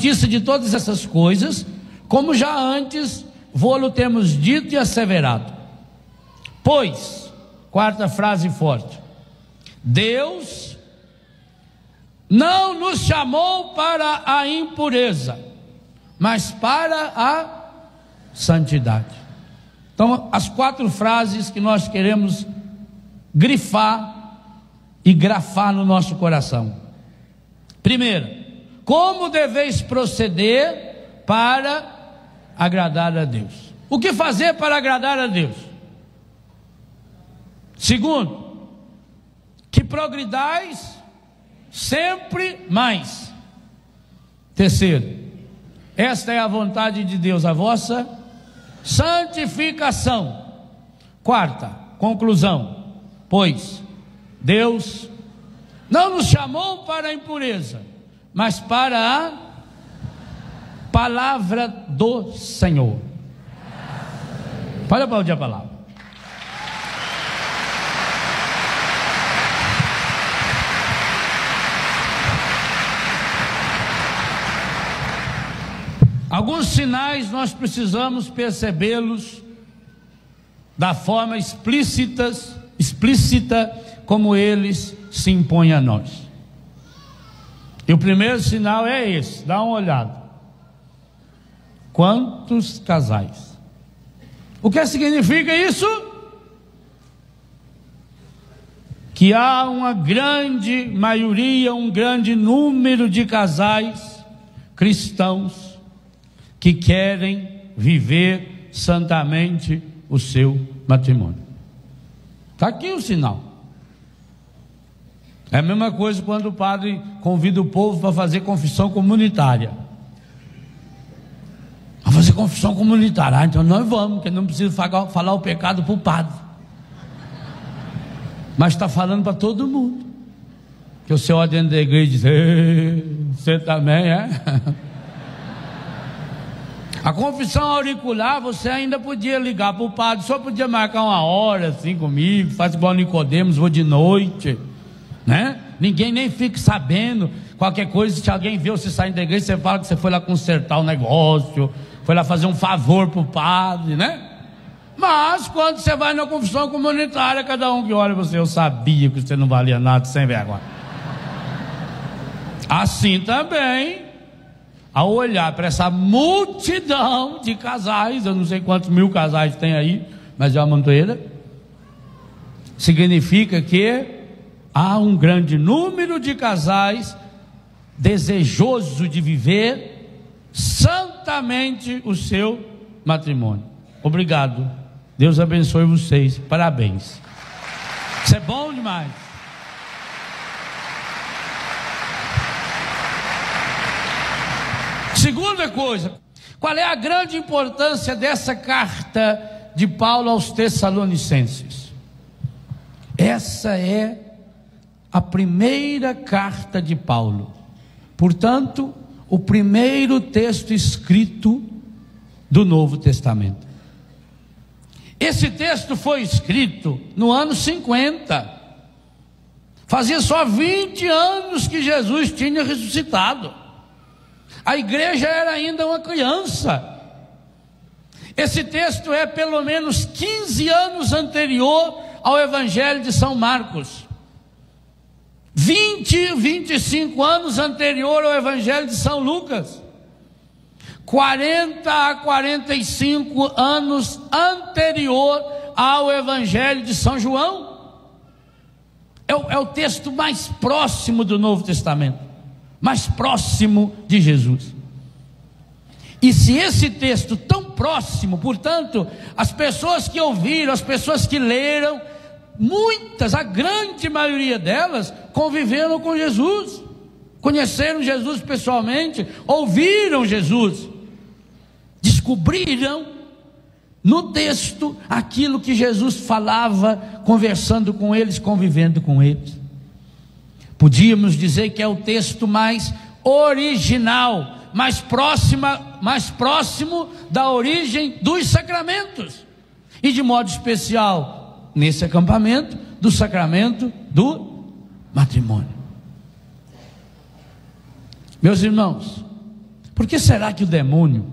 justiça de todas essas coisas, como já antes vô-lo temos dito e asseverado. Pois, quarta frase forte, Deus não nos chamou para a impureza, mas para a santidade. Então, as 4 frases que nós queremos grifar e grafar no nosso coração. Primeira, como deveis proceder para agradar a Deus? O que fazer para agradar a Deus? Segundo, que progridais sempre mais. Terceiro, esta é a vontade de Deus, a vossa santificação. Quarta, conclusão, pois Deus não nos chamou para a impureza, mas para a palavra do Senhor. Pode aplaudir a palavra. Alguns sinais nós precisamos percebê-los da forma explícita como eles se impõem a nós. E o primeiro sinal é esse, dá uma olhada. Quantos casais? O que significa isso? Que há uma grande maioria, um grande número de casais cristãos que querem viver santamente o seu matrimônio. Está aqui o sinal. É a mesma coisa quando o padre convida o povo para fazer confissão comunitária. Vamos fazer confissão comunitária. Então nós vamos, porque não precisa falar o pecado para o padre. Mas está falando para todo mundo. Que o senhor dentro da igreja diz: você também é? A confissão auricular, você ainda podia ligar para o padre, só podia marcar uma hora assim comigo, faz igual Nicodemos, vou de noite, né? Ninguém nem fica sabendo. Qualquer coisa, se alguém vê você saindo da igreja, você fala que você foi lá consertar o negócio, foi lá fazer um favor para o padre, né? Mas quando você vai na confissão comunitária, cada um que olha você, eu sabia que você não valia nada, sem vergonha. Assim também, ao olhar para essa multidão de casais, eu não sei quantos mil casais tem aí, mas é uma montoeira, significa que há um grande número de casais desejoso de viver santamente o seu matrimônio. Obrigado, Deus abençoe vocês, parabéns, isso é bom demais. Segunda coisa, qual é a grande importância dessa carta de Paulo aos Tessalonicenses? Essa é a primeira carta de Paulo, portanto, o primeiro texto escrito do Novo Testamento. Esse texto foi escrito no ano 50, fazia só 20 anos que Jesus tinha ressuscitado. A igreja era ainda uma criança. Esse texto é pelo menos 15 anos anterior ao Evangelho de São Marcos. 25 anos anterior ao Evangelho de São Lucas. 40 a 45 anos anterior ao Evangelho de São João. É o texto mais próximo do Novo Testamento, mais próximo de Jesus. E se esse texto tão próximo, portanto, as pessoas que ouviram, as pessoas que leram, muitas, a grande maioria delas, conviveram com Jesus, conheceram Jesus pessoalmente, ouviram Jesus, descobriram no texto aquilo que Jesus falava, conversando com eles, convivendo com eles. Podíamos dizer que é o texto mais original, mais próximo da origem dos sacramentos, e de modo especial, nesse acampamento, do sacramento do matrimônio. Meus irmãos, Por que será que o demônio,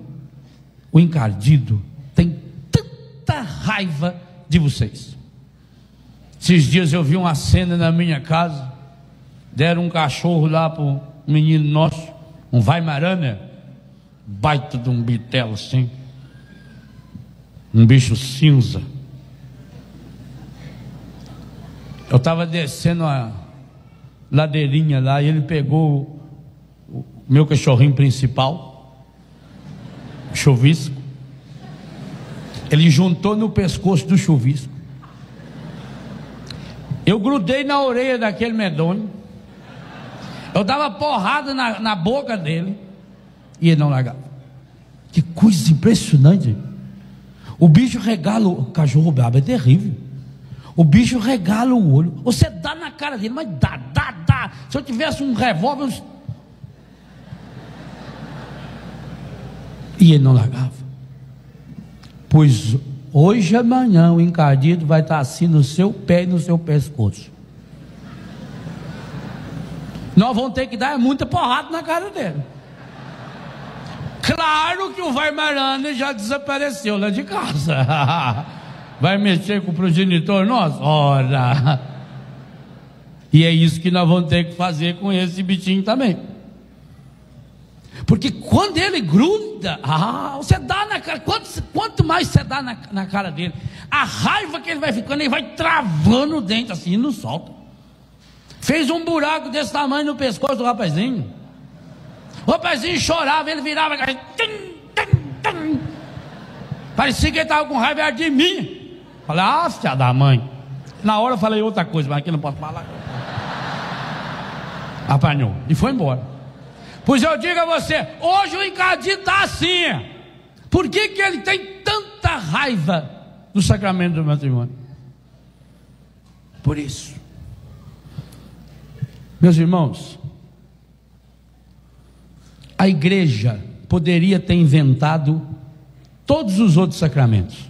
o encardido, tem tanta raiva de vocês? Esses dias eu vi uma cena na minha casa, deram um cachorro lá para um menino nosso, um Weimaraner, baita de um bitelo assim, um bicho cinza. Eu estava descendo a ladeirinha lá e ele pegou o meu cachorrinho principal, chuvisco, ele juntou no pescoço do chuvisco. Eu grudei na orelha daquele medonho, eu dava porrada na boca dele e ele não largava. Que coisa impressionante. O bicho regala, o cachorro brabo é terrível. O bicho regala o olho, você dá na cara dele, mas dá. Se eu tivesse um revólver, e ele não largava. Pois hoje, amanhã, o encardido vai estar assim no seu pé e no seu pescoço. Nós vamos ter que dar muita porrada na cara dele. Claro que o Weimaraner já desapareceu lá de casa. Vai mexer com o progenitor nosso? Ora! E é isso que nós vamos ter que fazer com esse bichinho também. Porque quando ele gruda, você dá na cara, quanto mais você dá na cara dele, a raiva que ele vai ficando, ele vai travando o dente assim e não solta. Fez um buraco desse tamanho no pescoço do rapazinho. O rapazinho chorava, ele virava, parecia que ele estava com raiva de mim. Falei, filha da mãe. Na hora eu falei outra coisa, mas aqui não posso falar. Apanhou e foi embora. Pois eu digo a você, hoje o encardido está assim. Por que ele tem tanta raiva do sacramento do matrimônio? Por isso, meus irmãos, a igreja poderia ter inventado todos os outros sacramentos.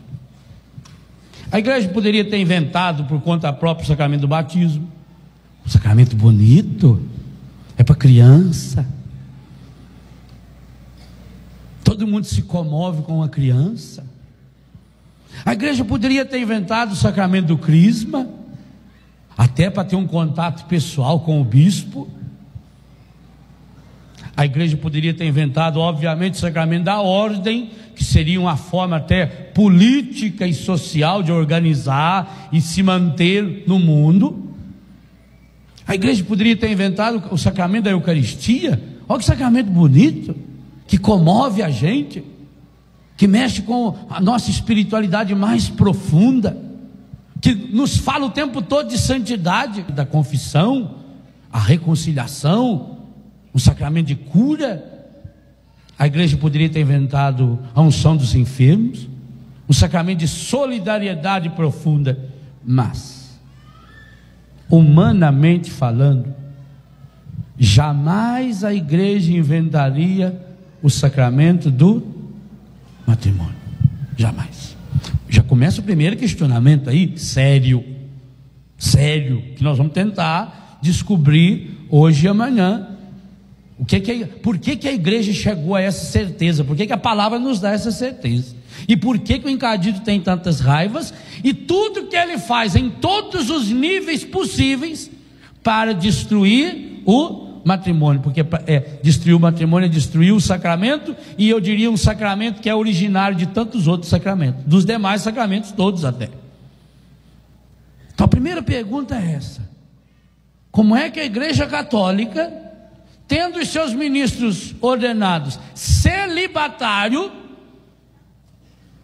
A igreja poderia ter inventado por conta própria o sacramento do batismo, um sacramento bonito, é para criança. Todo mundo se comove com uma criança. A igreja poderia ter inventado o sacramento do crisma, até para ter um contato pessoal com o bispo. A igreja poderia ter inventado, obviamente, o sacramento da ordem, que seria uma forma até política e social de organizar e se manter no mundo. A igreja poderia ter inventado o sacramento da Eucaristia. Olha que sacramento bonito, que comove a gente, que mexe com a nossa espiritualidade mais profunda, que nos fala o tempo todo de santidade, da confissão, a reconciliação, um sacramento de cura. A igreja poderia ter inventado a unção dos enfermos, um sacramento de solidariedade profunda, mas, humanamente falando, jamais a igreja inventaria o sacramento do matrimônio. Jamais. Já começa o primeiro questionamento aí, sério, que nós vamos tentar descobrir hoje e amanhã. Por que a igreja chegou a essa certeza? Por que a palavra nos dá essa certeza? E por que o encardido tem tantas raivas? E tudo que ele faz em todos os níveis possíveis para destruir o matrimônio? Porque destruir o matrimônio é destruir o sacramento, e eu diria um sacramento que é originário de tantos outros sacramentos, dos demais sacramentos todos até. Então a primeira pergunta é essa: como é que a igreja católica, tendo os seus ministros ordenados celibatário,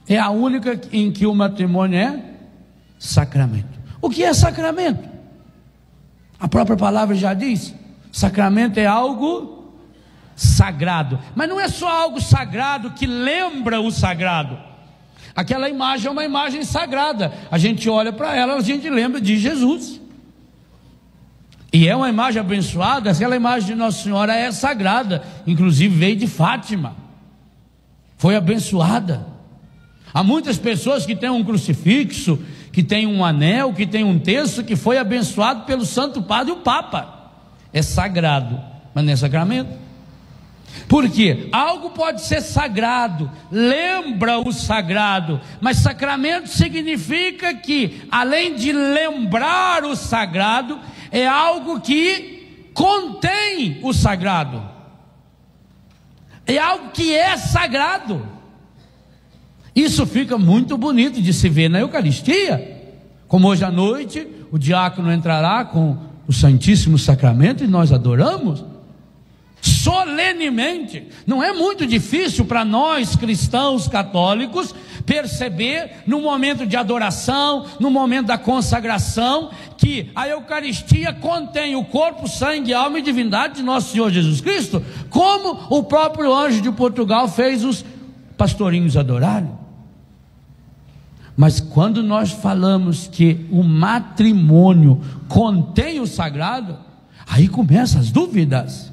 é a única em que o matrimônio é sacramento? O que é sacramento? A própria palavra já diz, sacramento é algo sagrado. Mas não é só algo sagrado que lembra o sagrado. Aquela imagem é uma imagem sagrada, a gente olha para ela, a gente lembra de Jesus. E é uma imagem abençoada. Aquela imagem de Nossa Senhora é sagrada, inclusive veio de Fátima, foi abençoada. Há muitas pessoas que têm um crucifixo, que têm um anel, que têm um terço, que foi abençoado pelo Santo Padre e o Papa. É sagrado, mas não é sacramento. Porque algo pode ser sagrado, lembra o sagrado, mas sacramento significa que, além de lembrar o sagrado, é algo que contém o sagrado, é algo que é sagrado. Isso fica muito bonito de se ver na Eucaristia, como hoje à noite o diácono entrará com o Santíssimo Sacramento e nós adoramos solenemente. Não é muito difícil para nós cristãos católicos perceber no momento de adoração, no momento da consagração, que a Eucaristia contém o corpo, sangue, alma e divindade de nosso Senhor Jesus Cristo, como o próprio anjo de Portugal fez os pastorinhos adorarem. Mas quando nós falamos que o matrimônio contém o sagrado, aí começam as dúvidas,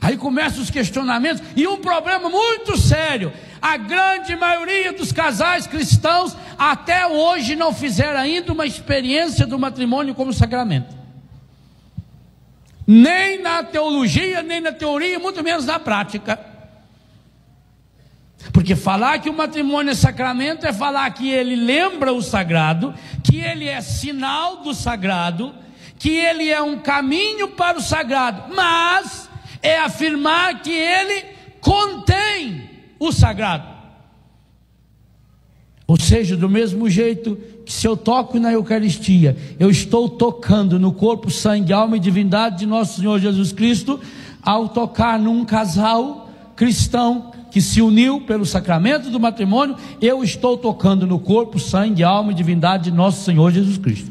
aí começam os questionamentos, e um problema muito sério: a grande maioria dos casais cristãos até hoje não fizeram ainda uma experiência do matrimônio como sacramento, nem na teologia, nem na teoria, muito menos na prática. Porque falar que o matrimônio é sacramento é falar que ele lembra o sagrado, que ele é sinal do sagrado, que ele é um caminho para o sagrado, mas é afirmar que ele contém o sagrado. Ou seja, do mesmo jeito que se eu toco na Eucaristia, eu estou tocando no corpo, sangue, alma e divindade de nosso Senhor Jesus Cristo, ao tocar num casal cristão que se uniu pelo sacramento do matrimônio, eu estou tocando no corpo, sangue, alma e divindade de nosso Senhor Jesus Cristo.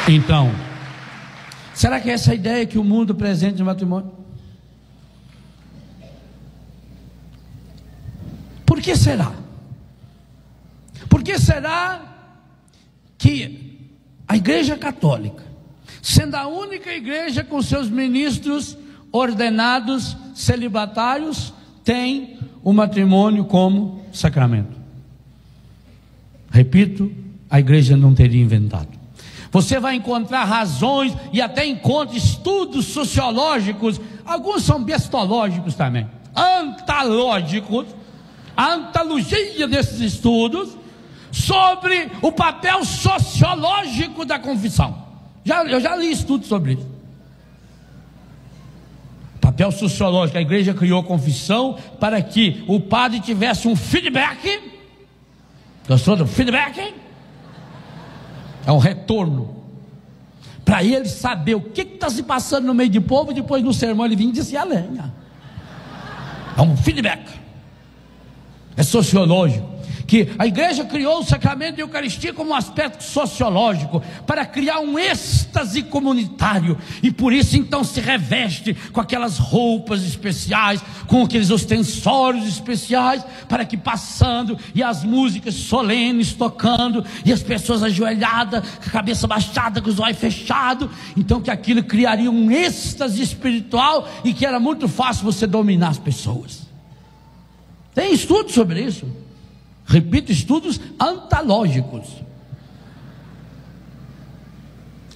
Então, será que é essa a ideia que o mundo presente no matrimônio? Por que será? Por que será que a Igreja Católica, sendo a única igreja com seus ministros ordenados celibatários, tem o matrimônio como sacramento? Repito, a igreja não teria inventado. Você vai encontrar razões e até encontra estudos sociológicos, alguns são bestológicos também, antológicos, a antologia desses estudos sobre o papel sociológico da confissão. Eu já li estudos sobre isso. Papel sociológico. A igreja criou a confissão para que o padre tivesse um feedback. Gostou do feedback? É um retorno, para ele saber o que está se passando no meio do povo, e depois no sermão ele vinha e disse a lenha. É um feedback. É sociológico. Que a igreja criou o sacramento da Eucaristia como um aspecto sociológico, para criar um êxtase comunitário, e por isso então se reveste com aquelas roupas especiais, com aqueles ostensórios especiais, para que passando, e as músicas solenes tocando, e as pessoas ajoelhadas, com a cabeça baixada, com os olhos fechados, então que aquilo criaria um êxtase espiritual, e que era muito fácil você dominar as pessoas. Tem estudos sobre isso. Repito, estudos antológicos.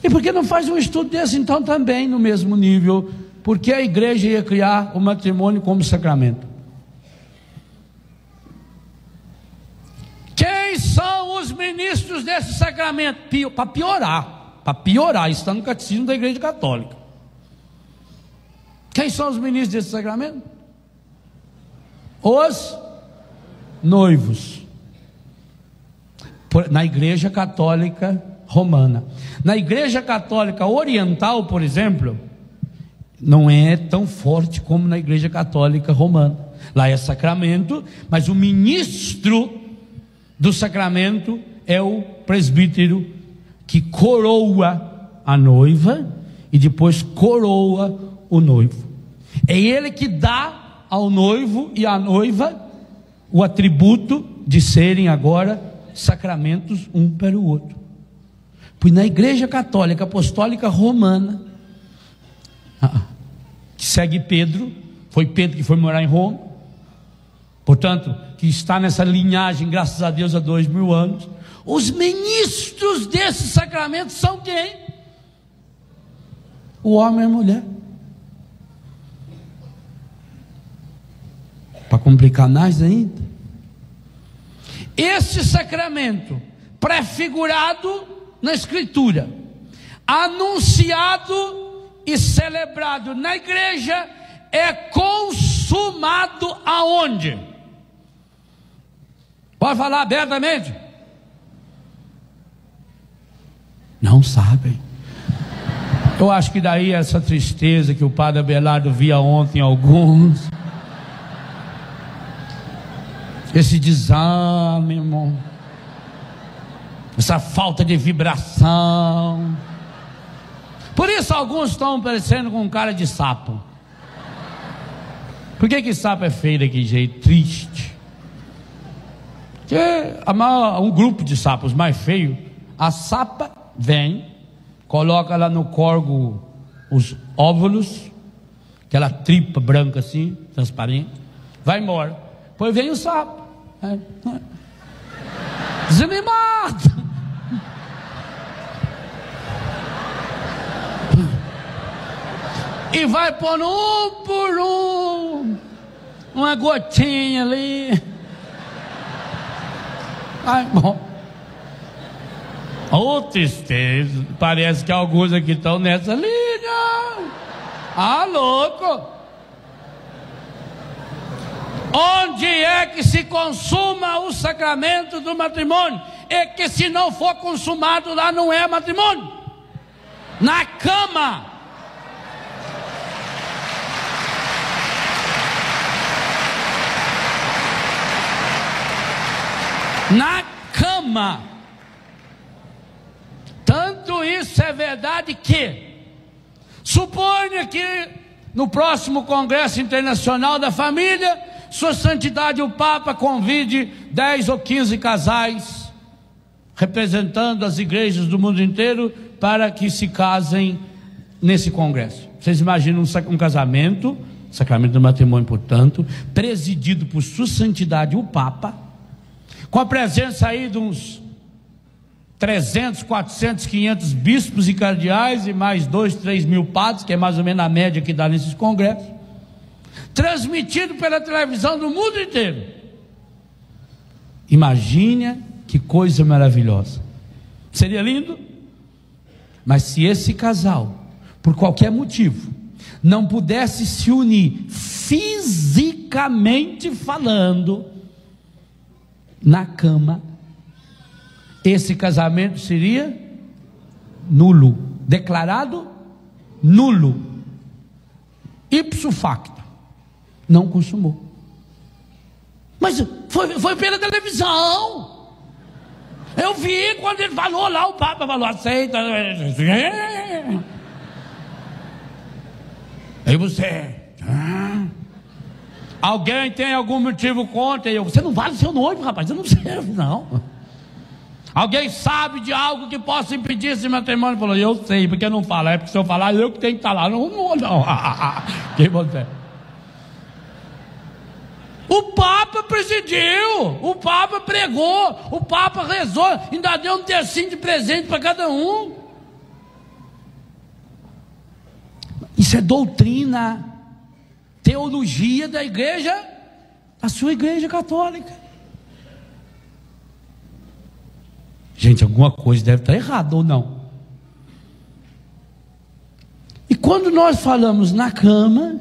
E por que não faz um estudo desse então também no mesmo nível? Porque a igreja ia criar o matrimônio como sacramento. Quem são os ministros desse sacramento? Para piorar, está no catecismo da Igreja Católica. Quem são os ministros desse sacramento? Os noivos. Na Igreja Católica Romana. Na Igreja Católica Oriental, por exemplo, não é tão forte como na Igreja Católica Romana. Lá é sacramento, mas o ministro do sacramento é o presbítero, que coroa a noiva e depois coroa o noivo. É ele que dá ao noivo e à noiva o atributo de serem agora sacramentos um para o outro. Pois na Igreja Católica Apostólica Romana, que segue Pedro, foi Pedro que foi morar em Roma, portanto, que está nessa linhagem, graças a Deus, há 2000 anos, os ministros desse sacramento são quem? o homem e a mulher. Para complicar mais ainda, esse sacramento prefigurado na Escritura, anunciado e celebrado na igreja, é consumado aonde? Pode falar abertamente? Não sabem. Eu acho que daí essa tristeza que o padre Abelardo via ontem em alguns, esse desânimo, essa falta de vibração. Por isso alguns estão parecendo com um cara de sapo. Por que sapo é feio daquele jeito? Triste. Porque um grupo de sapos mais feio, a sapa vem, coloca lá no corgo os óvulos, aquela tripa branca assim, transparente, vai embora. Depois vem o sapo, desanimado, e vai pondo um por um uma gotinha ali. Ai, bom. Oh, tristeza. Parece que alguns aqui estão nessa linha. Ah, louco. Onde é que se consuma o sacramento do matrimônio? É que se não for consumado lá, não é matrimônio. Na cama. Na cama. Tanto isso é verdade que, suponha que no próximo Congresso Internacional da Família, Sua Santidade o Papa convide 10 ou 15 casais, representando as igrejas do mundo inteiro, para que se casem nesse congresso. Vocês imaginam um casamento, sacramento do matrimônio, portanto, presidido por Sua Santidade o Papa, com a presença aí de uns 300, 400, 500 bispos e cardeais e mais 2, 3 mil padres, que é mais ou menos a média que dá nesses congressos, transmitido pela televisão do mundo inteiro. Imagine que coisa maravilhosa. Seria lindo? Mas se esse casal, por qualquer motivo, não pudesse se unir fisicamente falando na cama, esse casamento seria nulo, declarado nulo, ipso facto, não consumou. Mas foi pela televisão. Eu vi quando ele falou lá, o Papa falou, aceita. Aí você, alguém tem algum motivo contra? Você não vale seu noivo, rapaz, você não serve, não. Alguém sabe de algo que possa impedir esse matrimônio? Falou, eu sei, porque não fala. É porque se eu falar, eu que tenho que estar lá. Não. Quem você? O Papa presidiu, o Papa pregou, o Papa rezou, ainda deu um tercinho de presente para cada um. Isso é doutrina, teologia da igreja, a sua igreja católica. Gente, alguma coisa deve estar errada ou não? E quando nós falamos na cama,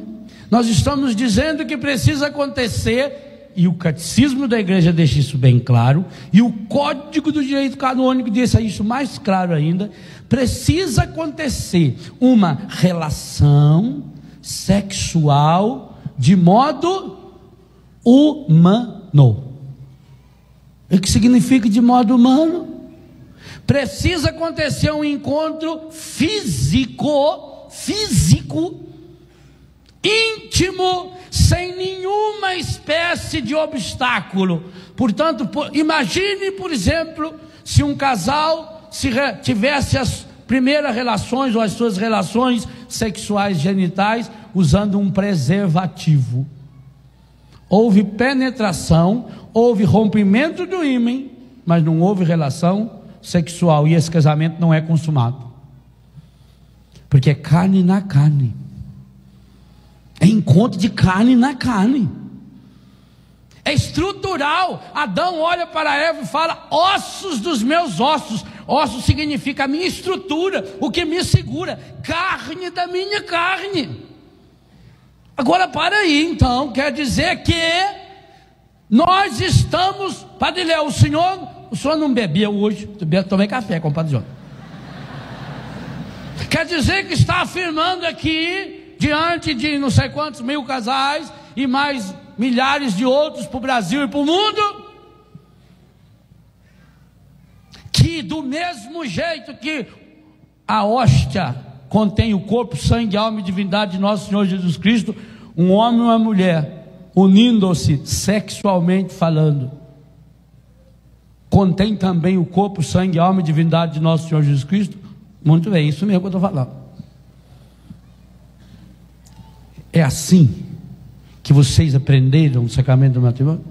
nós estamos dizendo que precisa acontecer, e o catecismo da igreja deixa isso bem claro, e o código do direito canônico deixa isso mais claro ainda, precisa acontecer uma relação sexual de modo humano. O que significa de modo humano? Precisa acontecer um encontro físico, íntimo, sem nenhuma espécie de obstáculo. Portanto, imagine, por exemplo, se um casal tivesse as primeiras relações ou as suas relações sexuais genitais usando um preservativo. Houve penetração, houve rompimento do ímen, mas não houve relação sexual, e esse casamento não é consumado. Porque é carne na carne, é encontro de carne na carne, é estrutural. Adão olha para Eva e fala: ossos dos meus ossos. Ossos significa a minha estrutura, o que me segura, carne da minha carne. Agora para aí, então, quer dizer que nós estamos, Padre Léo, o senhor não bebia hoje, tomei café com o Padre João. Quer dizer que está afirmando aqui, diante de não sei quantos mil casais e mais milhares de outros para o Brasil e para o mundo, que do mesmo jeito que a hóstia contém o corpo, sangue, alma e divindade de nosso Senhor Jesus Cristo, um homem e uma mulher unindo-se sexualmente falando, contém também o corpo, sangue, alma e divindade de nosso Senhor Jesus Cristo. Muito bem, isso mesmo que eu estou falando. É assim que vocês aprenderam o sacramento do matrimônio?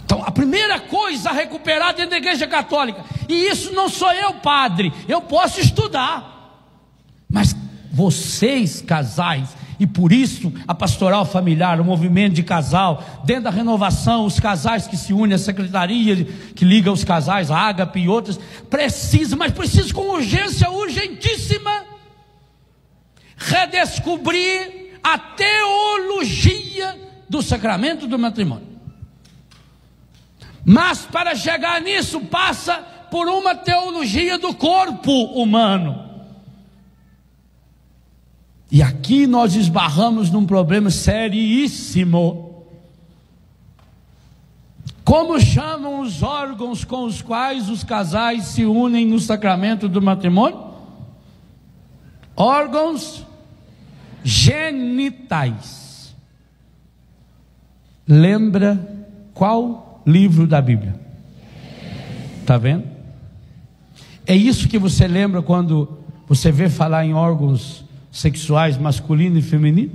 Então, a primeira coisa a recuperar dentro da igreja católica, e isso não sou eu, padre, eu posso estudar, mas vocês, casais, e por isso a pastoral familiar, o movimento de casal, dentro da renovação, os casais que se unem à secretaria, que liga os casais, a Ágape e outras, precisam com urgência, urgentíssima, redescobrir a teologia do sacramento do matrimônio. Mas para chegar nisso, passa por uma teologia do corpo humano. E aqui nós esbarramos num problema seríssimo. Como chamam os órgãos com os quais os casais se unem no sacramento do matrimônio? Órgãos genitais. Lembra qual livro da Bíblia? Está vendo? É isso que você lembra quando você vê falar em órgãos sexuais masculino e feminino?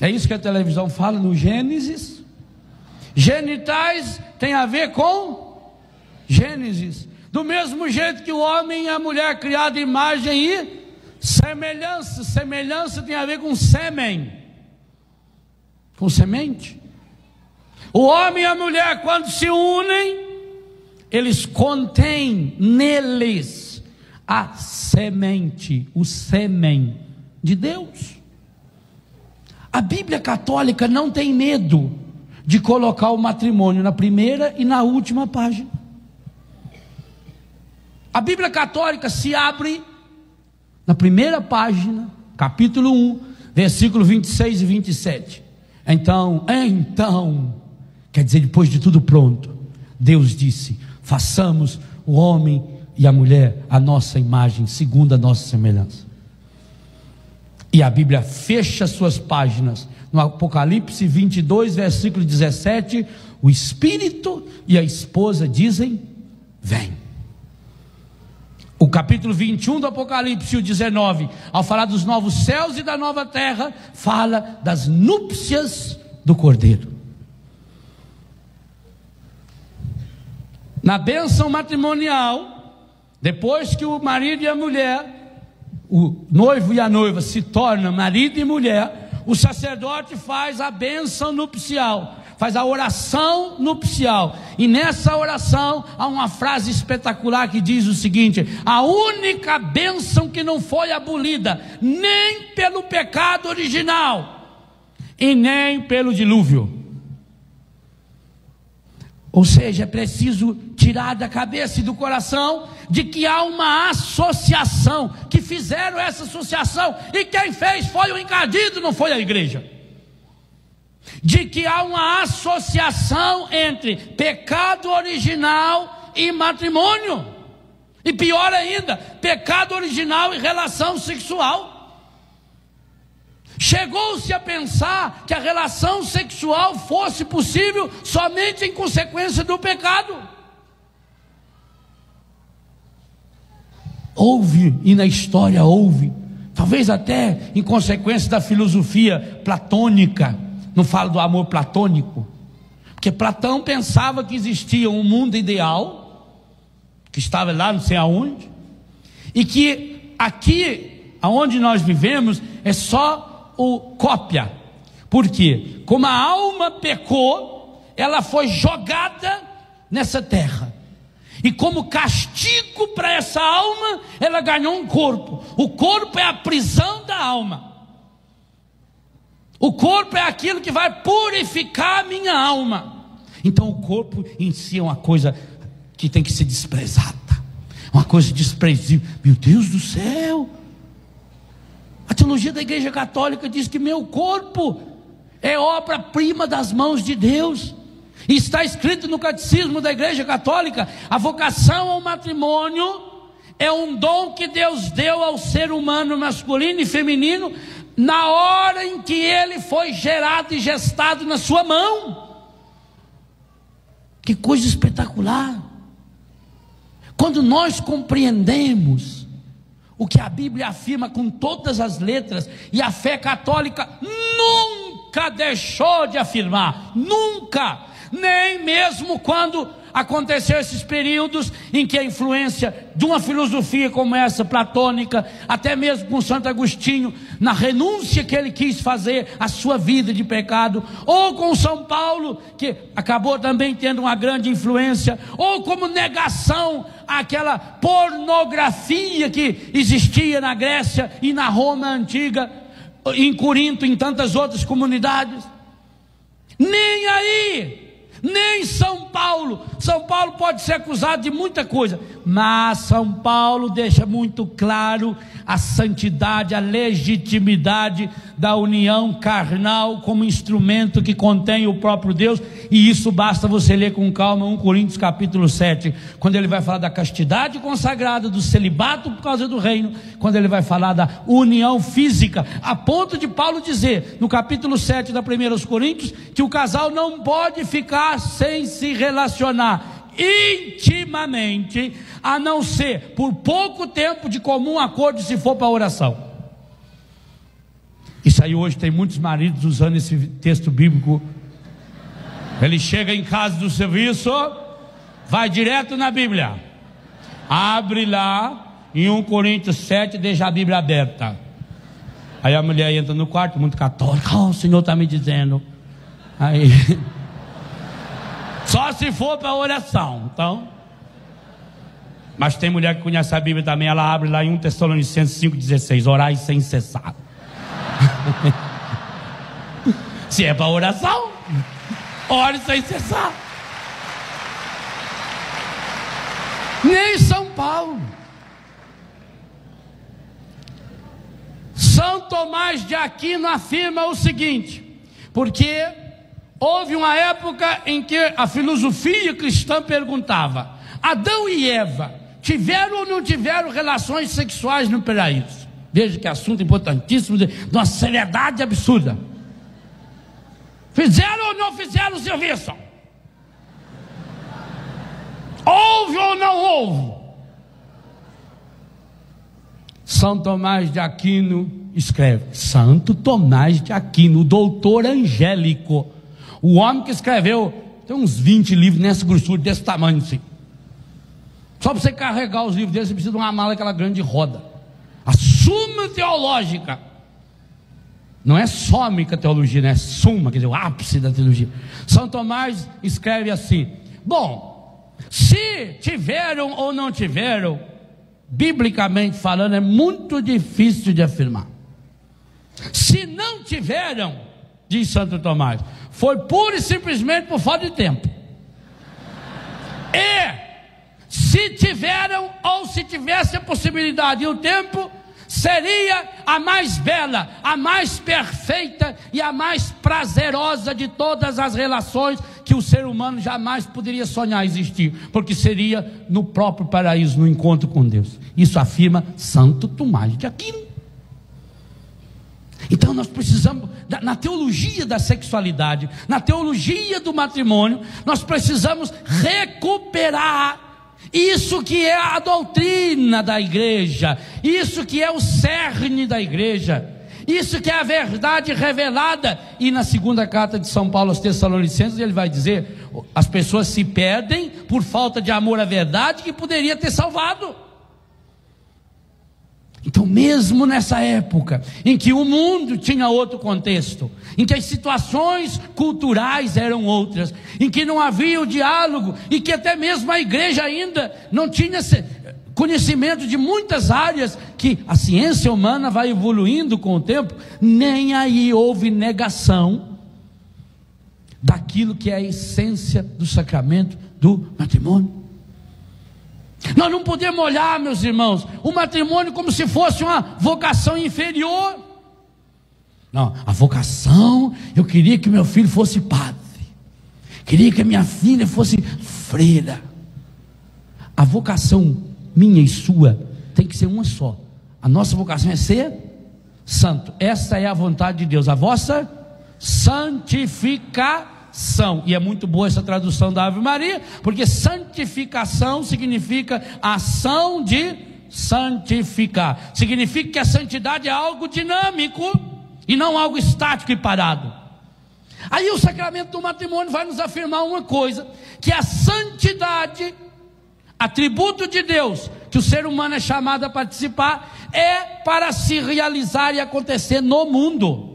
É isso que a televisão fala no Gênesis. Genitais tem a ver com Gênesis. Do mesmo jeito que o homem e a mulher criados em imagem e semelhança. Semelhança tem a ver com sêmen, com semente. O homem e a mulher, quando se unem, eles contêm neles a semente, o sêmen de Deus. A Bíblia católica não tem medo de colocar o matrimônio na primeira e na última página. A Bíblia católica se abre na primeira página, capítulo 1, versículo 26 e 27. Então, quer dizer, depois de tudo pronto, Deus disse: façamos o homem e a mulher a nossa imagem, segundo a nossa semelhança. E a Bíblia fecha suas páginas no Apocalipse 22, versículo 17: o Espírito e a esposa dizem: vem. O capítulo 21 do Apocalipse, o 19, ao falar dos novos céus e da nova terra, fala das núpcias do Cordeiro. Na bênção matrimonial, depois que o marido e a mulher, o noivo e a noiva se tornam marido e mulher, o sacerdote faz a bênção nupcial, faz a oração nupcial, e nessa oração há uma frase espetacular que diz o seguinte: a única bênção que não foi abolida, nem pelo pecado original, e nem pelo dilúvio. Ou seja, é preciso tirar da cabeça e do coração de que há uma associação, que fizeram essa associação, e quem fez foi o encardido, não foi a igreja. De que há uma associação entre pecado original e matrimônio, e pior ainda, pecado original e relação sexual. Chegou-se a pensar que a relação sexual fosse possível somente em consequência do pecado. Houve, e na história houve, talvez até em consequência da filosofia platônica. Não falo do amor platônico, porque Platão pensava que existia um mundo ideal, que estava lá não sei aonde, e que aqui, aonde nós vivemos, é só o cópia. Por quê? Como a alma pecou, ela foi jogada nessa terra, e como castigo para essa alma, ela ganhou um corpo. O corpo é a prisão da alma. O corpo é aquilo que vai purificar a minha alma. Então o corpo em si é uma coisa que tem que ser desprezada, uma coisa desprezível. Meu Deus do céu, a teologia da Igreja Católica diz que meu corpo é obra-prima das mãos de Deus. E está escrito no Catecismo da Igreja Católica: a vocação ao matrimônio é um dom que Deus deu ao ser humano masculino e feminino na hora em que ele foi gerado e gestado na sua mão. Que coisa espetacular! Quando nós compreendemos o que a Bíblia afirma com todas as letras, e a fé católica nunca deixou de afirmar, nunca, nem mesmo quando aconteceu esses períodos em que a influência de uma filosofia como essa, platônica, até mesmo com Santo Agostinho, na renúncia que ele quis fazer à sua vida de pecado, ou com São Paulo, que acabou também tendo uma grande influência, ou como negação àquela pornografia que existia na Grécia e na Roma antiga, em Corinto, em tantas outras comunidades. Nem aí, nem São Paulo pode ser acusado de muita coisa, mas São Paulo deixa muito claro a santidade, a legitimidade da união carnal como instrumento que contém o próprio Deus. E isso basta você ler com calma 1 Coríntios capítulo 7, quando ele vai falar da castidade consagrada, do celibato por causa do reino, quando ele vai falar da união física, a ponto de Paulo dizer no capítulo 7 da 1 Coríntios, que o casal não pode ficar sem se relacionar intimamente, a não ser por pouco tempo de comum acordo, se for para a oração. Isso aí hoje tem muitos maridos usando esse texto bíblico. Ele chega em casa do serviço, vai direto na Bíblia, abre lá em 1 Coríntios 7, deixa a Bíblia aberta. Aí a mulher entra no quarto, muito católica: o Senhor está me dizendo. Aí só se for para oração, então. Mas tem mulher que conhece a Bíblia também, ela abre lá em 1 Tessalonicenses 5,16: orai sem cessar. Se é para oração, ore sem cessar. Nem São Paulo. São Tomás de Aquino afirma o seguinte: porque houve uma época em que a filosofia cristã perguntava: Adão e Eva tiveram ou não tiveram relações sexuais no paraíso? Veja que assunto importantíssimo, de uma seriedade absurda. Fizeram ou não fizeram o serviço? Houve ou não houve? São Tomás de Aquino escreve, Santo Tomás de Aquino, o doutor angélico, o homem que escreveu, tem uns 20 livros nessa grossura, desse tamanho assim. Só para você carregar os livros dele, você precisa de uma mala, aquela grande roda. A suma teológica. Não é sômica teologia, né? É suma, quer dizer, o ápice da teologia. São Tomás escreve assim: bom, se tiveram ou não tiveram, biblicamente falando, é muito difícil de afirmar. Se não tiveram, diz Santo Tomás, foi pura e simplesmente por falta de tempo. E se tiveram, ou se tivesse a possibilidade e o tempo, seria a mais bela, a mais perfeita e a mais prazerosa de todas as relações que o ser humano jamais poderia sonhar existir, porque seria no próprio paraíso, no encontro com Deus. Isso afirma Santo Tomás de Aquino. Então nós precisamos, na teologia da sexualidade, na teologia do matrimônio, nós precisamos recuperar isso que é a doutrina da igreja, isso que é o cerne da igreja, Isso que é a verdade revelada. E na segunda carta de São Paulo aos Tessalonicenses, ele vai dizer: as pessoas se perdem por falta de amor à verdade que poderia ter salvado. Então, mesmo nessa época em que o mundo tinha outro contexto, em que as situações culturais eram outras, em que não havia o diálogo, e que até mesmo a igreja ainda não tinha conhecimento de muitas áreas, que a ciência humana vai evoluindo com o tempo, nem aí houve negação daquilo que é a essência do sacramento do matrimônio. Nós não podemos olhar, meus irmãos, o matrimônio como se fosse uma vocação inferior. Não, a vocação, eu queria que meu filho fosse padre, queria que a minha filha fosse freira. A vocação minha e sua tem que ser uma só. A nossa vocação é ser santo. Essa é a vontade de Deus, a vossa santificação. E é muito boa essa tradução da Ave Maria, porque santificação significa ação de santificar. Significa que a santidade é algo dinâmico e não algo estático e parado. Aí o sacramento do matrimônio vai nos afirmar uma coisa: que a santidade, atributo de Deus, que o ser humano é chamado a participar, é para se realizar e acontecer no mundo.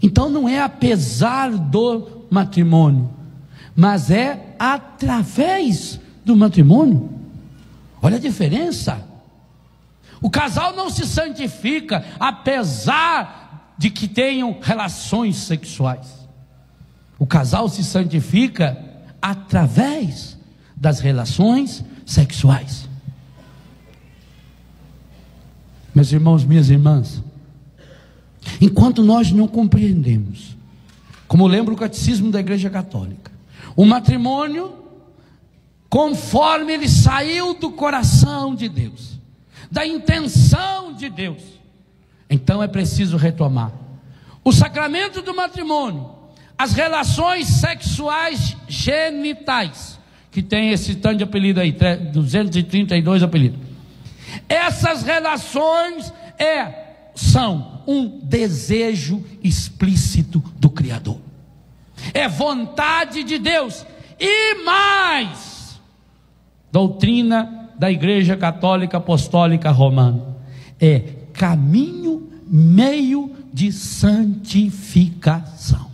Então não é apesar do matrimônio, mas é através do matrimônio. Olha a diferença. O casal não se santifica apesar de que tenham relações sexuais. O casal se santifica através das relações sexuais. Meus irmãos, minhas irmãs, enquanto nós não compreendemos, como lembra o catecismo da Igreja Católica, o matrimônio, conforme ele saiu do coração de Deus, da intenção de Deus, então é preciso retomar o sacramento do matrimônio, as relações sexuais genitais, que tem esse tanto de apelido aí, 232 apelidos. Essas relações são um desejo explícito do Criador, é vontade de Deus. E mais, doutrina da Igreja Católica Apostólica Romana, é caminho, meio de santificação.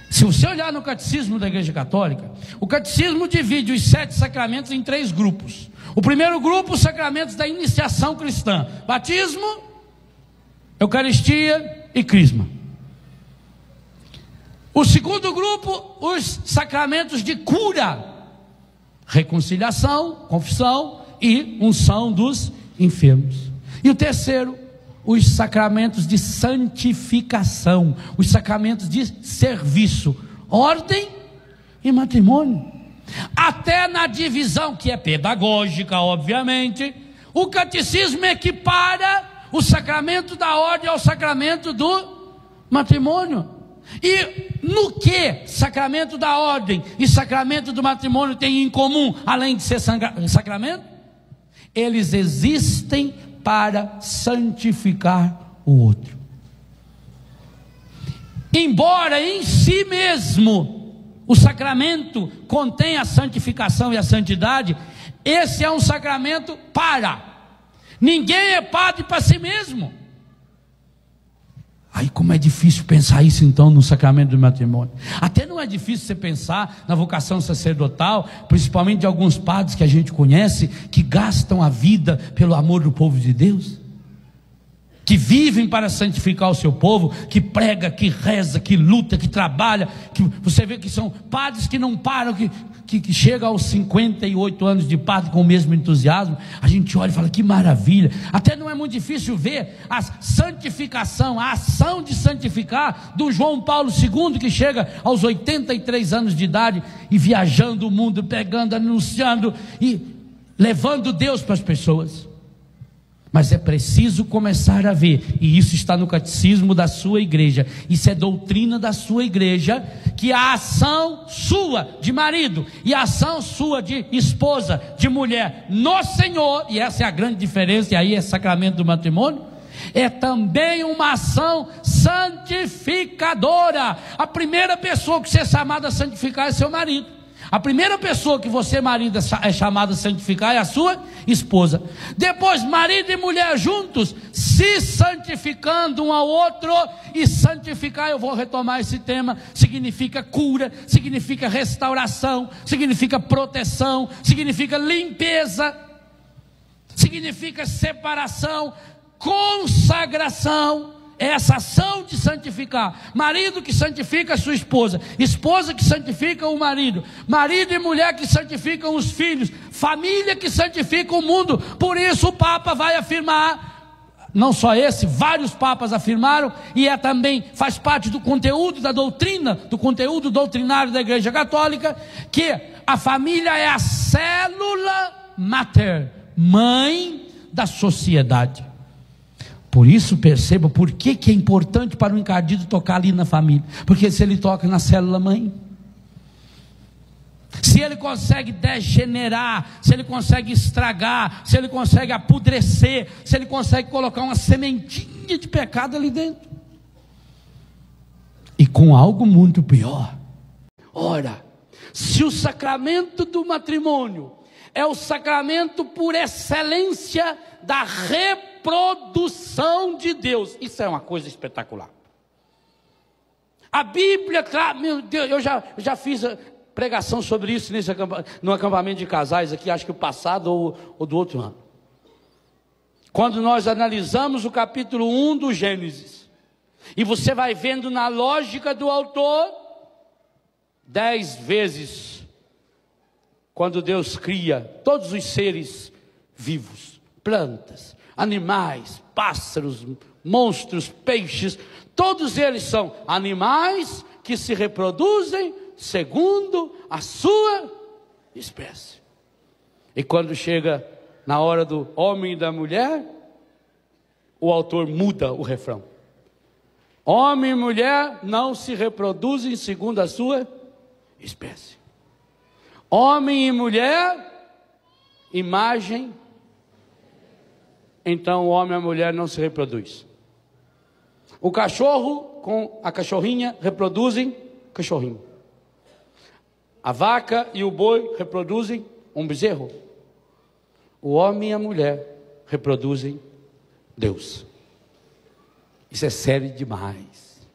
Se você olhar no catecismo da Igreja Católica, o catecismo divide os 7 sacramentos em 3 grupos. O primeiro grupo, os sacramentos da iniciação cristã: batismo, Eucaristia e Crisma. O segundo grupo, os sacramentos de cura: reconciliação, confissão e unção dos enfermos. E o terceiro, os sacramentos de santificação, os sacramentos de serviço, ordem e matrimônio. Até na divisão, que é pedagógica, obviamente, o catecismo equipara o sacramento da ordem ao sacramento do matrimônio. E no que sacramento da ordem e sacramento do matrimônio têm em comum, além de ser sacramento? Eles existem para santificar o outro. Embora em si mesmo o sacramento contém a santificação e a santidade, esse é um sacramento para. Ninguém é padre para si mesmo. Aí como é difícil pensar isso então no sacramento do matrimônio. Até não é difícil você pensar na vocação sacerdotal, principalmente de alguns padres que a gente conhece, que gastam a vida pelo amor do povo de Deus, que vivem para santificar o seu povo, que prega, que reza, que luta, que trabalha, que você vê que são padres que não param, que chega aos 58 anos de padre com o mesmo entusiasmo. A gente olha e fala, que maravilha. Até não é muito difícil ver a santificação, a ação de santificar do João Paulo II, que chega aos 83 anos de idade e viajando o mundo, pregando, anunciando e levando Deus para as pessoas. Mas é preciso começar a ver, e isso está no catecismo da sua igreja, isso é doutrina da sua igreja, que a ação sua de marido e a ação sua de esposa, de mulher no Senhor, e essa é a grande diferença, e aí é sacramento do matrimônio, é também uma ação santificadora. A primeira pessoa que você é chamado a santificar é seu marido. A primeira pessoa que você, marido, é chamado a santificar é a sua esposa. Depois, marido e mulher juntos, se santificando um ao outro. E santificar, eu vou retomar esse tema, significa cura, significa restauração, significa proteção, significa limpeza, significa separação, consagração. Essa ação de santificar, marido que santifica a sua esposa, esposa que santifica o marido, marido e mulher que santificam os filhos, família que santifica o mundo. Por isso o Papa vai afirmar, não só esse, vários papas afirmaram, e também faz parte do conteúdo da doutrina, do conteúdo doutrinário da Igreja Católica, que a família é a célula mater, mãe da sociedade. Por isso perceba por que é importante para o encardido tocar ali na família, porque se ele toca na célula mãe, se ele consegue degenerar, se ele consegue estragar, se ele consegue apodrecer, se ele consegue colocar uma sementinha de pecado ali dentro, e com algo muito pior. Ora, se o sacramento do matrimônio é o sacramento por excelência da reprodução de Deus, isso é uma coisa espetacular. A Bíblia, meu Deus, eu já fiz pregação sobre isso no acampamento de casais aqui, acho que o passado ou do outro ano. Quando nós analisamos o capítulo 1 do Gênesis, e você vai vendo na lógica do autor, 10 vezes, quando Deus cria todos os seres vivos, plantas, animais, pássaros, monstros, peixes, todos eles são animais que se reproduzem segundo a sua espécie. E quando chega na hora do homem e da mulher, o autor muda o refrão. Homem e mulher não se reproduzem segundo a sua espécie. Homem e mulher, imagem. Então o homem e a mulher não se reproduz. O cachorro com a cachorrinha reproduzem cachorrinho. A vaca e o boi reproduzem um bezerro. O homem e a mulher reproduzem Deus. Isso é sério demais.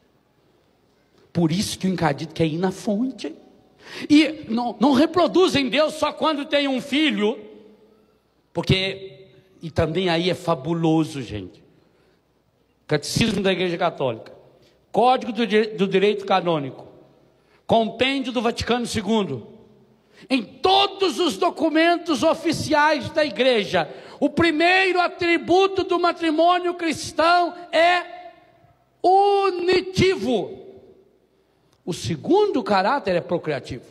Por isso que o encardido quer ir na fonte. E não reproduzem Deus só quando tem um filho, porque, e também aí é fabuloso, gente. Catecismo da Igreja Católica, Código do Direito Canônico, Compêndio do Vaticano II, em todos os documentos oficiais da Igreja, o primeiro atributo do matrimônio cristão é unitivo. O segundo caráter é procriativo,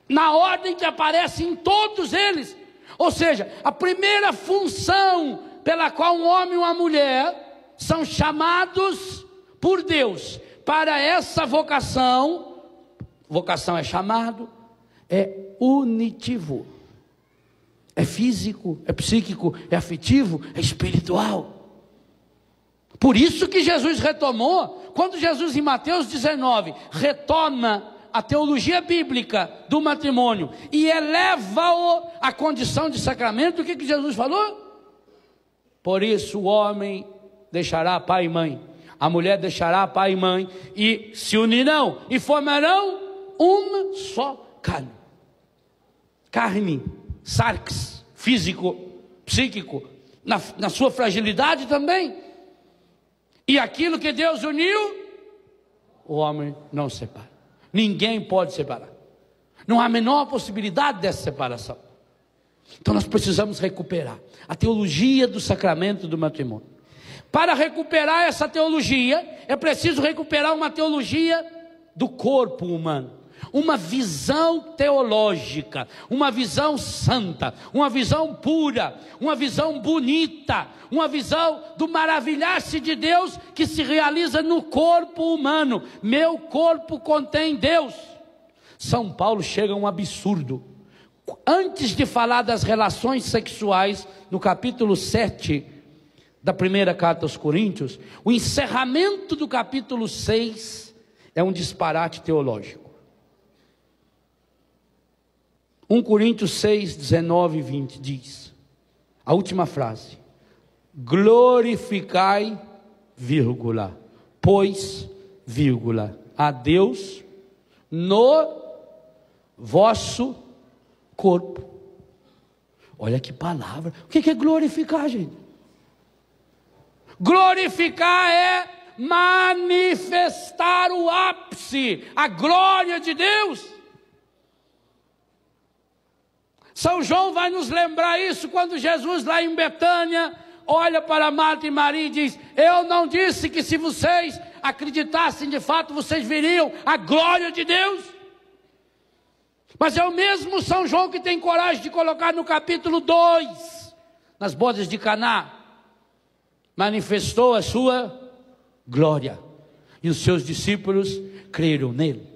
na ordem que aparece em todos eles. Ou seja, a primeira função pela qual um homem e uma mulher são chamados por Deus para essa vocação é chamado, é unitivo, é físico, é psíquico, é afetivo, é espiritual. Por isso que Jesus retomou, quando Jesus em Mateus 19 retoma a teologia bíblica do matrimônio e eleva-o à condição de sacramento, o que Jesus falou? Por isso o homem deixará pai e mãe, a mulher deixará pai e mãe, e se unirão e formarão uma só carne. Carne, sarx, físico, psíquico, na sua fragilidade também. E aquilo que Deus uniu, o homem não separa. Ninguém pode separar. Não há a menor possibilidade dessa separação. Então nós precisamos recuperar a teologia do sacramento do matrimônio. Para recuperar essa teologia, é preciso recuperar uma teologia do corpo humano. uma visão teológica, uma visão santa, uma visão pura, uma visão bonita, uma visão do maravilhar-se de Deus que se realiza no corpo humano. Meu corpo contém Deus. São Paulo chega a um absurdo. Antes de falar das relações sexuais, no capítulo 7 da primeira carta aos Coríntios, o encerramento do capítulo 6 é um disparate teológico. 1 Coríntios 6, 19 e 20 diz, a última frase: glorificai, vírgula, pois, vírgula, a Deus no vosso corpo. Olha que palavra. O que é glorificar, gente? Glorificar é manifestar o ápice, a glória de Deus. São João vai nos lembrar isso quando Jesus lá em Betânia olha para Marta e Maria e diz: eu não disse que se vocês acreditassem de fato vocês veriam a glória de Deus? Mas é o mesmo São João que tem coragem de colocar no capítulo 2, nas bodas de Caná, manifestou a sua glória e os seus discípulos creram nele.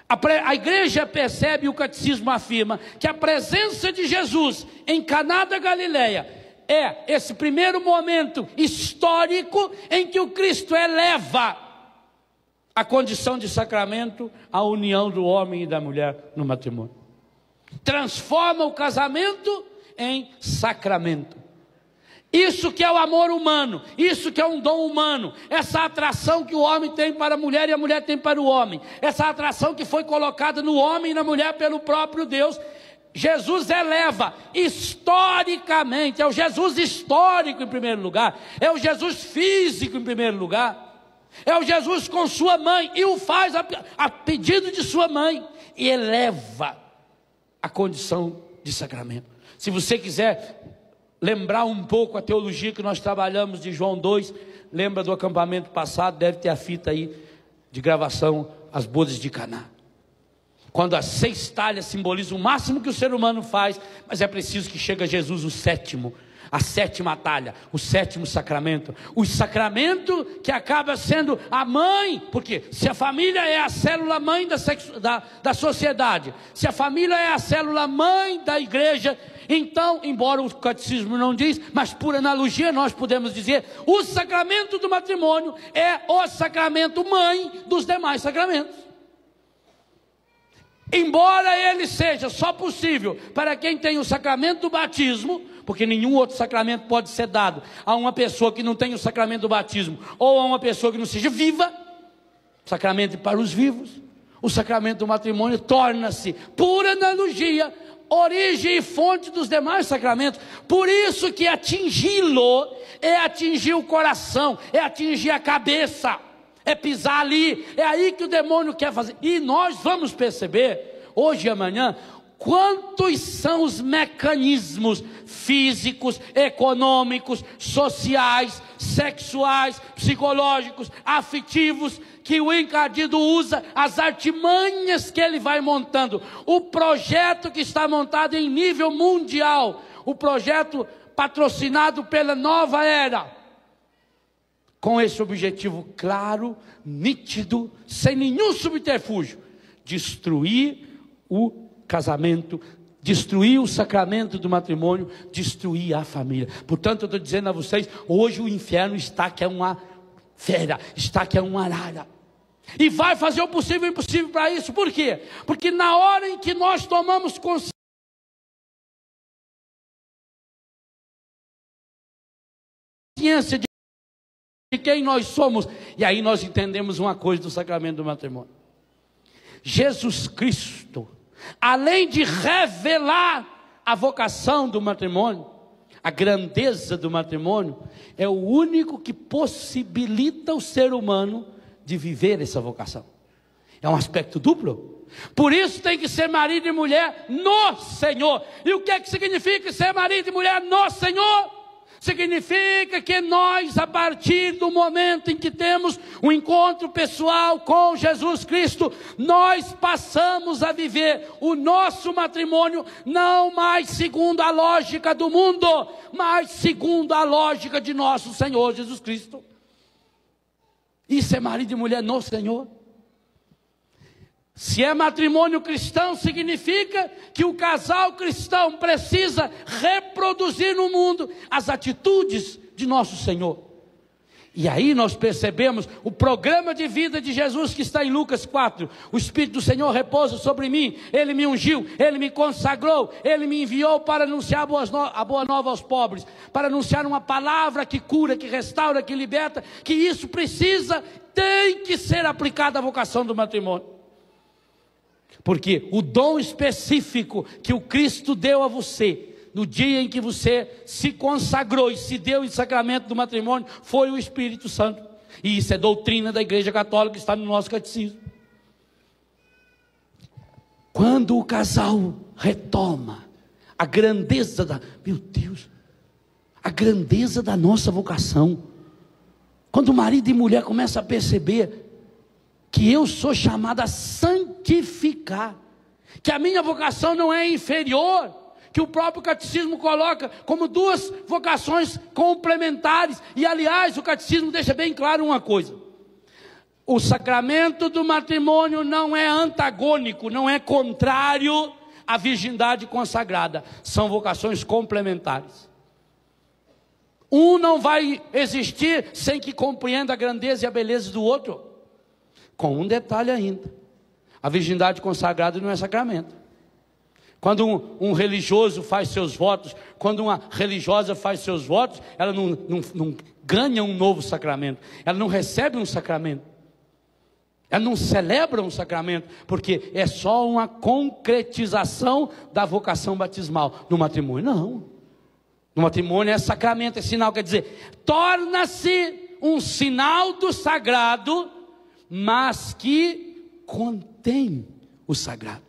A igreja percebe, o catecismo afirma, que a presença de Jesus em Caná da Galileia é esse primeiro momento histórico em que o Cristo eleva a condição de sacramento a união do homem e da mulher no matrimônio. Transforma o casamento em sacramento. Isso que é o amor humano, isso que é um dom humano, essa atração que o homem tem para a mulher e a mulher tem para o homem, essa atração que foi colocada no homem e na mulher pelo próprio Deus, Jesus eleva historicamente. É o Jesus histórico em primeiro lugar, é o Jesus físico em primeiro lugar, é o Jesus com sua mãe, e o faz a pedido de sua mãe, e eleva a condição de sacramento. Se você quiser lembrar um pouco a teologia que nós trabalhamos de João 2, lembra do acampamento passado, deve ter a fita aí de gravação, as bodas de Caná. Quando as 6 talhas simbolizam o máximo que o ser humano faz, mas é preciso que chegue a Jesus o sétimo, a 7ª talha, o 7º sacramento, o sacramento que acaba sendo a mãe, porque se a família é a célula mãe da sociedade, se a família é a célula mãe da igreja, então, embora o catecismo não diz, mas por analogia nós podemos dizer, o sacramento do matrimônio é o sacramento mãe dos demais sacramentos. Embora ele seja só possível para quem tem o sacramento do batismo, porque nenhum outro sacramento pode ser dado a uma pessoa que não tem o sacramento do batismo, ou a uma pessoa que não seja viva, sacramento para os vivos, o sacramento do matrimônio torna-se, por analogia, origem e fonte dos demais sacramentos. Por isso que atingi-lo é atingir o coração, é atingir a cabeça, é pisar ali, é aí que o demônio quer fazer. E nós vamos perceber, hoje e amanhã, quantos são os mecanismos físicos, econômicos, sociais, sexuais, psicológicos, afetivos, que o encardido usa, as artimanhas que ele vai montando, o projeto que está montado em nível mundial, o projeto patrocinado pela Nova Era, com esse objetivo claro, nítido, sem nenhum subterfúgio: destruir o casamento, destruir o sacramento do matrimônio, destruir a família. Portanto, eu estou dizendo a vocês, hoje o inferno está que é uma fera, está que é uma arara, e vai fazer o possível e o impossível para isso. Por quê? Porque na hora em que nós tomamos consciência de quem nós somos, e aí nós entendemos uma coisa do sacramento do matrimônio: Jesus Cristo, além de revelar a vocação do matrimônio, a grandeza do matrimônio, é o único que possibilita o ser humano de viver essa vocação. É um aspecto duplo. Por isso tem que ser marido e mulher no Senhor. E o que é que significa ser marido e mulher no Senhor? significa que nós, a partir do momento em que temos um encontro pessoal com Jesus Cristo, nós passamos a viver o nosso matrimônio não mais segundo a lógica do mundo, mas segundo a lógica de nosso Senhor Jesus Cristo. Isso é marido e mulher no Senhor. Se é matrimônio cristão, significa que o casal cristão precisa reproduzir no mundo as atitudes de nosso Senhor. E aí nós percebemos o programa de vida de Jesus que está em Lucas 4. O Espírito do Senhor repousa sobre mim, Ele me ungiu, Ele me consagrou, Ele me enviou para anunciar a boa nova aos pobres, para anunciar uma palavra que cura, que restaura, que liberta, que isso tem que ser aplicado à vocação do matrimônio. Porque o dom específico que o Cristo deu a você, no dia em que você se consagrou e se deu em sacramento do matrimônio, foi o Espírito Santo. E isso é doutrina da Igreja Católica, está no nosso catecismo. Quando o casal retoma a grandeza a grandeza da nossa vocação, quando marido e mulher começam a perceber que eu sou chamado a santificar, que a minha vocação não é inferior, que o próprio catecismo coloca como duas vocações complementares. E aliás, o catecismo deixa bem claro uma coisa: o sacramento do matrimônio não é antagônico, não é contrário à virgindade consagrada, são vocações complementares. Um não vai existir sem que compreenda a grandeza e a beleza do outro. Com um detalhe ainda: a virgindade consagrada não é sacramento. Quando um religioso faz seus votos, quando uma religiosa faz seus votos, ela não ganha um novo sacramento, ela não recebe um sacramento, ela não celebra um sacramento, porque é só uma concretização da vocação batismal. No matrimônio não. No matrimônio é sacramento, é sinal, quer dizer, torna-se um sinal do sagrado, mas que contém o sagrado.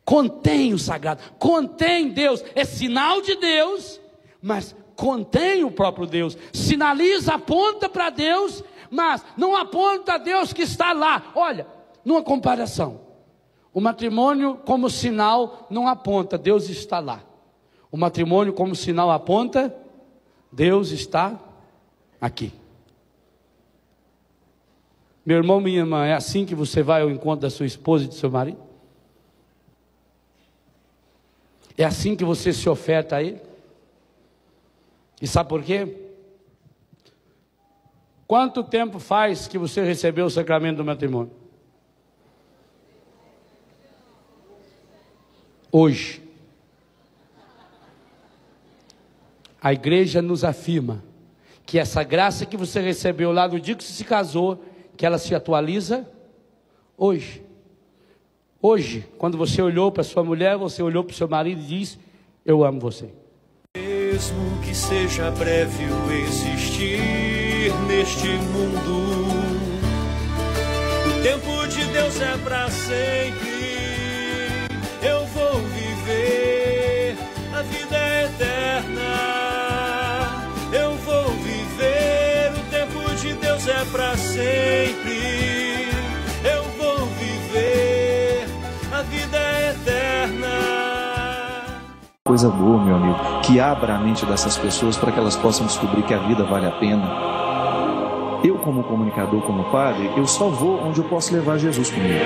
Contém o sagrado, contém Deus, é sinal de Deus, mas contém o próprio Deus, sinaliza, aponta para Deus, mas não aponta a Deus que está lá. Olha, numa comparação, o matrimônio como sinal não aponta, Deus está lá. O matrimônio como sinal aponta, Deus está aqui. Meu irmão, minha irmã, é assim que você vai ao encontro da sua esposa e do seu marido? É assim que você se oferta a Ele? E sabe por quê? Quanto tempo faz que você recebeu o sacramento do matrimônio? Hoje. A igreja nos afirma que essa graça que você recebeu lá no dia que você se casou, que ela se atualiza hoje. Hoje, quando você olhou para sua mulher, você olhou para o seu marido e disse: eu amo você. Mesmo que seja breve o existir neste mundo, o tempo de Deus é para sempre. Eu vou viver a vida eterna. Eu vou viver, o tempo de Deus é para sempre. Eu vou viver a vida eterna. Coisa boa, meu amigo, que abra a mente dessas pessoas para que elas possam descobrir que a vida vale a pena. Eu, como comunicador, como padre, eu só vou onde eu posso levar Jesus comigo.